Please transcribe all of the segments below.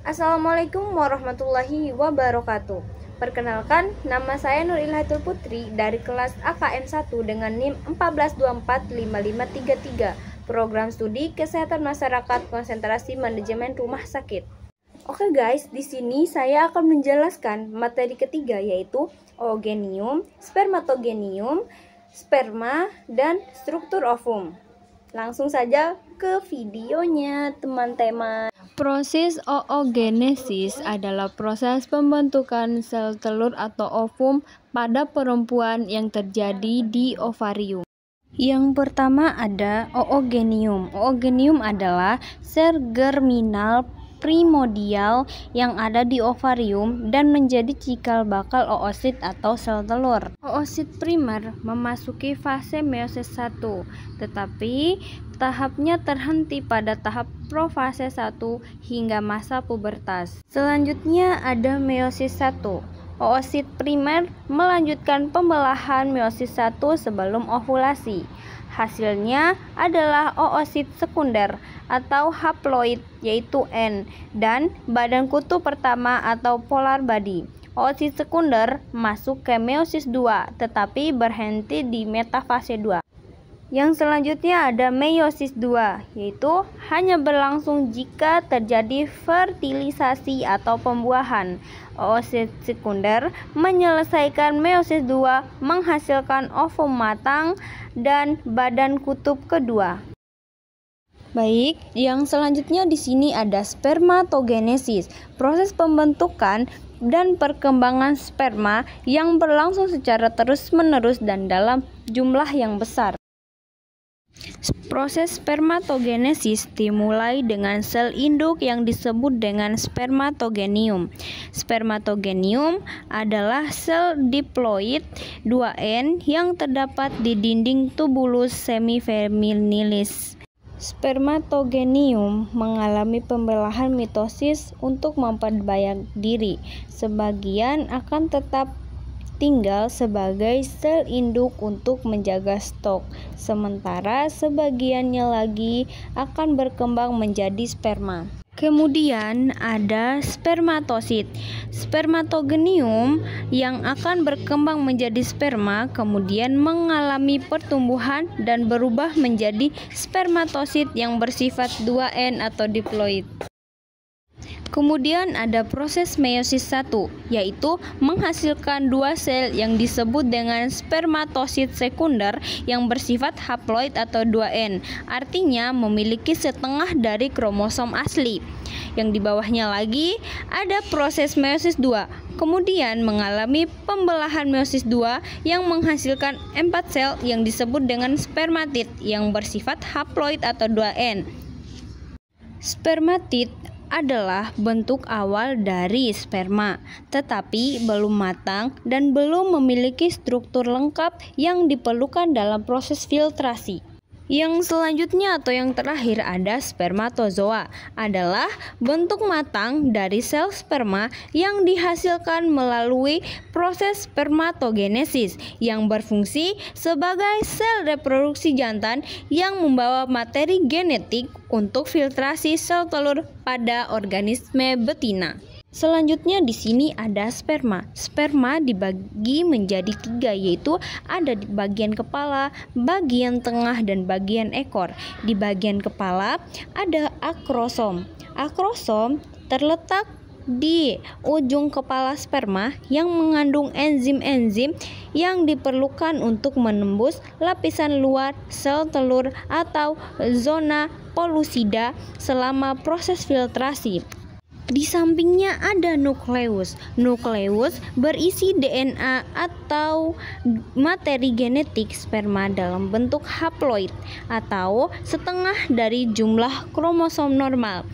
Assalamualaikum warahmatullahi wabarakatuh. Perkenalkan, nama saya Nur Ilhatul Putri dari kelas AKM 1 dengan NIM 14245533, Program Studi Kesehatan Masyarakat Konsentrasi Manajemen Rumah Sakit. Oke guys, di sini saya akan menjelaskan materi ketiga yaitu oogenium, spermatogenium, sperma, dan struktur ovum. Langsung saja ke videonya teman-teman. Proses oogenesis adalah proses pembentukan sel telur atau ovum pada perempuan yang terjadi di ovarium. Yang pertama ada oogenium. Oogenium adalah sel germinal primordial yang ada di ovarium dan menjadi cikal bakal oosit atau sel telur. Oosit primer memasuki fase meiosis 1, tetapi tahapnya terhenti pada tahap profase 1 hingga masa pubertas. Selanjutnya ada meiosis 1. Oosit primer melanjutkan pembelahan meiosis 1 sebelum ovulasi. Hasilnya adalah oosit sekunder atau haploid yaitu N dan badan kutub pertama atau polar body. Oosit sekunder masuk ke meiosis 2 tetapi berhenti di metafase 2. Yang selanjutnya ada meiosis 2, yaitu hanya berlangsung jika terjadi fertilisasi atau pembuahan. Oosit sekunder menyelesaikan meiosis 2 menghasilkan ovum matang dan badan kutub kedua. Baik, yang selanjutnya di sini ada spermatogenesis, proses pembentukan dan perkembangan sperma yang berlangsung secara terus-menerus dan dalam jumlah yang besar. Proses spermatogenesis dimulai dengan sel induk yang disebut dengan spermatogenium. Spermatogenium adalah sel diploid 2N yang terdapat di dinding tubulus semifeminilis. Spermatogenium mengalami pembelahan mitosis untuk memperbanyak diri. Sebagian akan tetap tinggal sebagai sel induk untuk menjaga stok, sementara sebagiannya lagi akan berkembang menjadi sperma. Kemudian ada spermatosit. Spermatogenium yang akan berkembang menjadi sperma kemudian mengalami pertumbuhan dan berubah menjadi spermatosit yang bersifat 2N atau diploid. Kemudian ada proses meiosis 1, yaitu menghasilkan dua sel yang disebut dengan spermatosit sekunder yang bersifat haploid atau 2N, artinya memiliki setengah dari kromosom asli. Yang di bawahnya lagi ada proses meiosis 2, kemudian mengalami pembelahan meiosis 2 yang menghasilkan 4 sel yang disebut dengan spermatid yang bersifat haploid atau 2N. Spermatid adalah bentuk awal dari sperma, tetapi belum matang dan belum memiliki struktur lengkap yang diperlukan dalam proses filtrasi. Yang selanjutnya atau yang terakhir ada spermatozoa, adalah bentuk matang dari sel sperma yang dihasilkan melalui proses spermatogenesis yang berfungsi sebagai sel reproduksi jantan yang membawa materi genetik untuk filtrasi sel telur pada organisme betina. Selanjutnya di sini ada sperma. Sperma dibagi menjadi 3, yaitu ada di bagian kepala, bagian tengah, dan bagian ekor. Di bagian kepala ada akrosom. Akrosom terletak di ujung kepala sperma yang mengandung enzim-enzim yang diperlukan untuk menembus lapisan luar sel telur atau zona pellucida selama proses filtrasi. Di sampingnya ada nukleus. Nukleus berisi DNA atau materi genetik sperma dalam bentuk haploid atau setengah dari jumlah kromosom normal.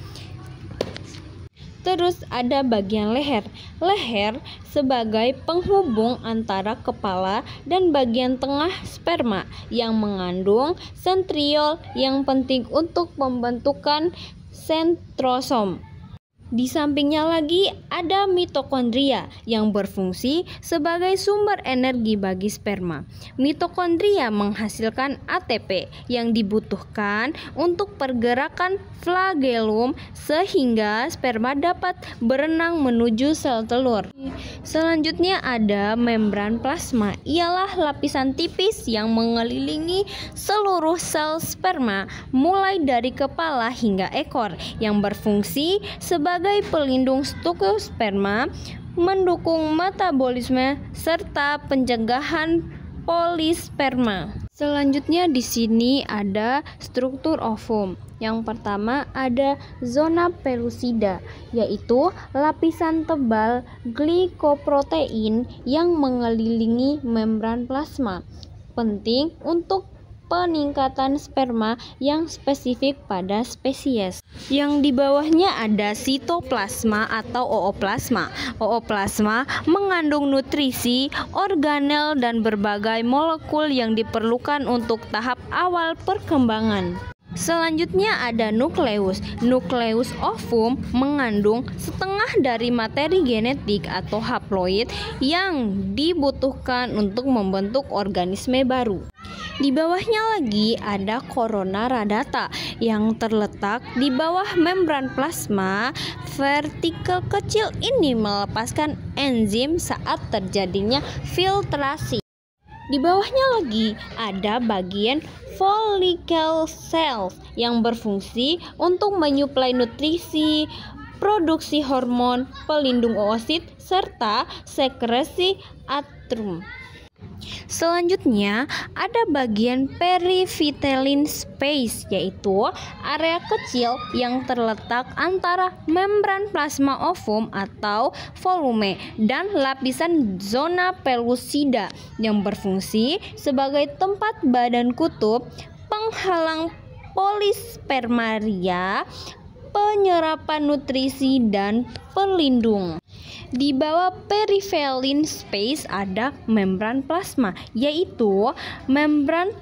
Terus ada bagian leher. Leher sebagai penghubung antara kepala dan bagian tengah sperma yang mengandung sentriol yang penting untuk pembentukan sentrosom. Di sampingnya lagi ada mitokondria yang berfungsi sebagai sumber energi bagi sperma. Mitokondria menghasilkan ATP yang dibutuhkan untuk pergerakan flagellum sehingga sperma dapat berenang menuju sel telur. Selanjutnya ada membran plasma, ialah lapisan tipis yang mengelilingi seluruh sel sperma mulai dari kepala hingga ekor yang berfungsi sebagai pelindung struktur sperma, mendukung metabolisme serta pencegahan polisperma. Selanjutnya di sini ada struktur ovum. Yang pertama ada zona pellucida, yaitu lapisan tebal glikoprotein yang mengelilingi membran plasma. Penting untuk peningkatan sperma yang spesifik pada spesies. Yang di bawahnya ada sitoplasma atau ooplasma. Ooplasma mengandung nutrisi, organel, dan berbagai molekul yang diperlukan untuk tahap awal perkembangan. Selanjutnya ada nukleus. Nukleus ovum mengandung setengah dari materi genetik atau haploid yang dibutuhkan untuk membentuk organisme baru. Di bawahnya lagi ada korona radata yang terletak di bawah membran plasma. Vertikel kecil ini melepaskan enzim saat terjadinya filtrasi. Di bawahnya lagi ada bagian follicle cells yang berfungsi untuk menyuplai nutrisi, produksi hormon, pelindung oosit, serta sekresi antrum. Selanjutnya ada bagian perivitelin space, yaitu area kecil yang terletak antara membran plasma ovum atau volume dan lapisan zona pellucida yang berfungsi sebagai tempat badan kutub, penghalang polispermaria, penyerapan nutrisi, dan pelindung. Di bawah perivitelin space ada membran plasma, yaitu membran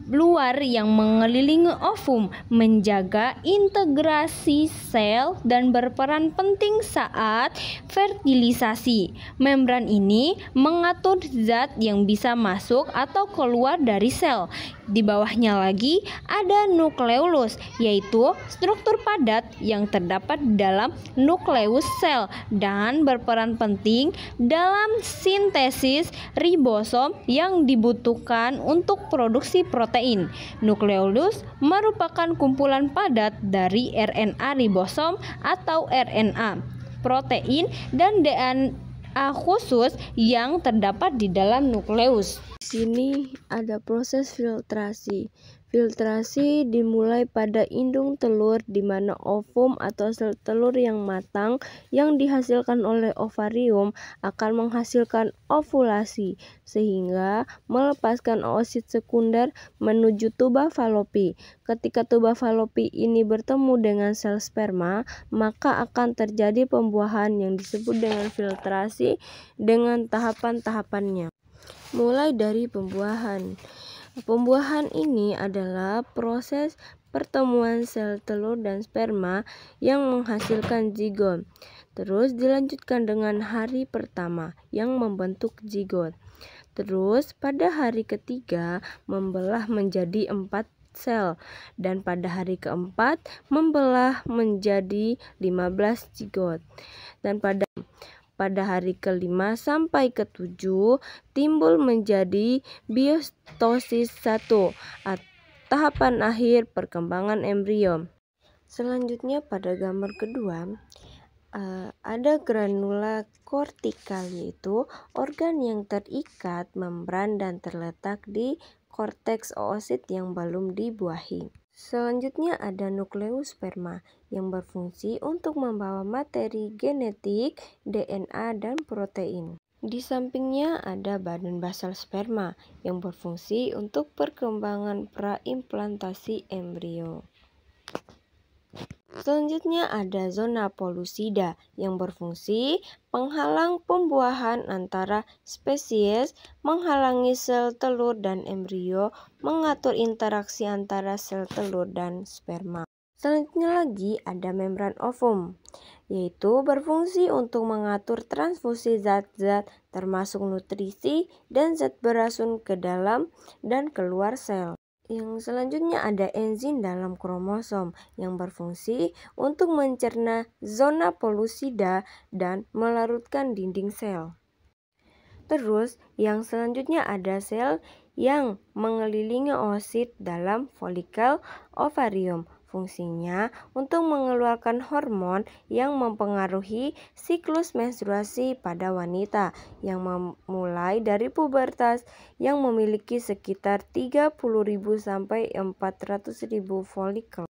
luar yang mengelilingi ovum, menjaga integrasi sel dan berperan penting saat fertilisasi. Membran ini mengatur zat yang bisa masuk atau keluar dari sel. Di bawahnya lagi ada nukleolus, yaitu struktur padat yang terdapat dalam nukleus sel dan berperan penting dalam sintesis ribosom yang dibutuhkan untuk produksi protein. Nukleolus merupakan kumpulan padat dari RNA ribosom atau RNA, protein, dan DNA khusus yang terdapat di dalam nukleus. Di sini ada proses filtrasi. Filtrasi dimulai pada indung telur, di mana ovum atau sel telur yang matang yang dihasilkan oleh ovarium akan menghasilkan ovulasi, sehingga melepaskan oosit sekunder menuju tuba falopi. Ketika tuba falopi ini bertemu dengan sel sperma, maka akan terjadi pembuahan yang disebut dengan filtrasi dengan tahapan-tahapannya. Mulai dari pembuahan. Pembuahan ini adalah proses pertemuan sel telur dan sperma yang menghasilkan zigot. Terus dilanjutkan dengan hari pertama yang membentuk zigot. Terus pada hari ketiga membelah menjadi 4 sel, dan pada hari keempat membelah menjadi 15 zigot. Dan pada hari kelima sampai ketujuh timbul menjadi biostosis 1, tahapan akhir perkembangan embrio. Selanjutnya pada gambar kedua ada granula kortikal, yaitu organ yang terikat membran dan terletak di korteks oosit yang belum dibuahi. Selanjutnya ada nukleus sperma yang berfungsi untuk membawa materi genetik, DNA, dan protein. Di sampingnya ada badan basal sperma yang berfungsi untuk perkembangan praimplantasi embrio. Selanjutnya ada zona pellucida yang berfungsi penghalang pembuahan antara spesies, menghalangi sel telur dan embrio, mengatur interaksi antara sel telur dan sperma. Selanjutnya lagi ada membran ovum, yaitu berfungsi untuk mengatur transfusi zat-zat termasuk nutrisi dan zat beracun ke dalam dan keluar sel. Yang selanjutnya ada enzim dalam kromosom yang berfungsi untuk mencerna zona poluida dan melarutkan dinding sel. Terus yang selanjutnya ada sel yang mengelilingi oosit dalam folikel ovarium. Fungsinya untuk mengeluarkan hormon yang mempengaruhi siklus menstruasi pada wanita yang memulai dari pubertas yang memiliki sekitar 30.000 sampai 400.000 folikel.